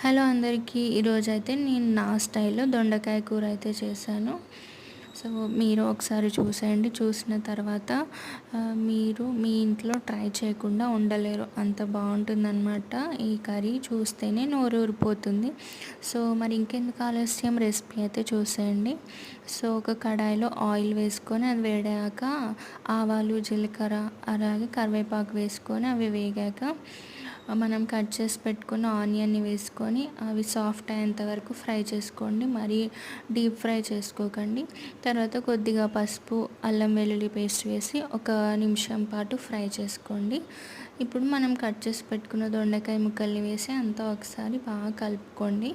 Hello అందరికీ, ఈరోజైతే నేను నా స్టైల్లో దొండకాయ కూర అయితే చేశాను. సో మీరు ఒకసారి చూసేయండి. చూసిన తర్వాత మీరు మీ ఇంట్లో ట్రై చేయకుండా ఉండలేరు, అంత బాగుంటుందన్నమాట. ఈ కర్రీ చూస్తేనే నోరు ఊరిపోతుంది. సో మరి ఇంకెందుకు ఆలస్యం, రెసిపీ అయితే చూసేయండి. సో ఒక కడాయిలో ఆయిల్ వేసుకొని అది వేడాక ఆవాలు, జీలకర్ర, అలాగే కరివేపాకు వేసుకొని అవి వేగాక మనం కట్ చేసి పెట్టుకున్న ఆనియన్ని వేసుకొని అవి సాఫ్ట్ అయ్యేంత వరకు ఫ్రై చేసుకోండి. మరీ డీప్ ఫ్రై చేసుకోకండి. తర్వాత కొద్దిగా పసుపు, అల్లం వెల్లుల్లి పేస్ట్ వేసి ఒక నిమిషం పాటు ఫ్రై చేసుకోండి. ఇప్పుడు మనం కట్ చేసి పెట్టుకున్న దొండకాయ ముక్కల్ని వేసి అంతా ఒకసారి బాగా కలుపుకోండి.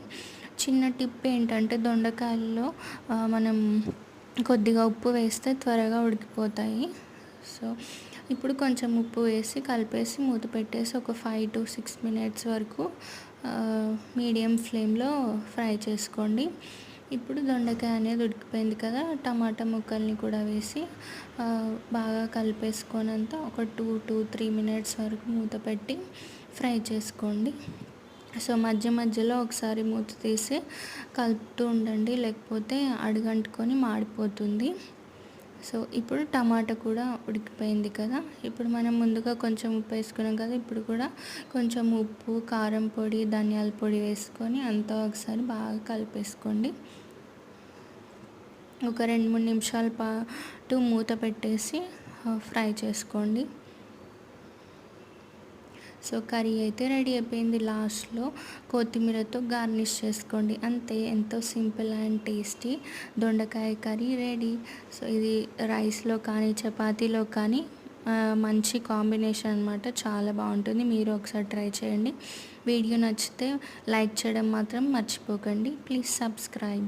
చిన్న టిప్ ఏంటంటే దొండకాయల్లో మనం కొద్దిగా ఉప్పు వేస్తే త్వరగా ఉడికిపోతాయి. సో ఇప్పుడు కొంచెం ఉప్పు వేసి కలిపేసి మూత పెట్టేసి ఒక 5 to 6 minutes వరకు మీడియం ఫ్లేమ్లో ఫ్రై చేసుకోండి. ఇప్పుడు దొండకాయ అనేది ఉడికిపోయింది కదా, టమాటా ముక్కల్ని కూడా వేసి బాగా కలిపేసుకొనంత ఒక 2 to 3 minutes వరకు మూత పెట్టి ఫ్రై చేసుకోండి. సో మధ్య మధ్యలో ఒకసారి మూత తీసి కలుపుతూ ఉండండి, లేకపోతే అడుగంటుకొని మాడిపోతుంది. సో ఇప్పుడు టమాటా కూడా ఉడికిపోయింది కదా, ఇప్పుడు మనం ముందుగా కొంచెం ఉప్పు వేసుకున్నాం కదా, ఇప్పుడు కూడా కొంచెం ఉప్పు, కారం పొడి, ధనియాల పొడి వేసుకొని అంతా ఒకసారి బాగా కలిపేసుకోండి. ఒక 2-3 నిమిషాల పాటు మూత పెట్టేసి ఫ్రై చేసుకోండి. సో కర్రీ అయితే రెడీ అయిపోయింది. లాస్ట్లో కొత్తిమీరతో గార్నిష్ చేసుకోండి. అంతే, ఎంతో సింపుల్ అండ్ టేస్టీ దొండకాయ కర్రీ రెడీ. సో ఇది రైస్లో కానీ చపాతీలో కానీ మంచి కాంబినేషన్ అనమాట, చాలా బాగుంటుంది. మీరు ఒకసారి ట్రై చేయండి. వీడియో నచ్చితే లైక్ చేయడం మాత్రం మర్చిపోకండి. Please subscribe.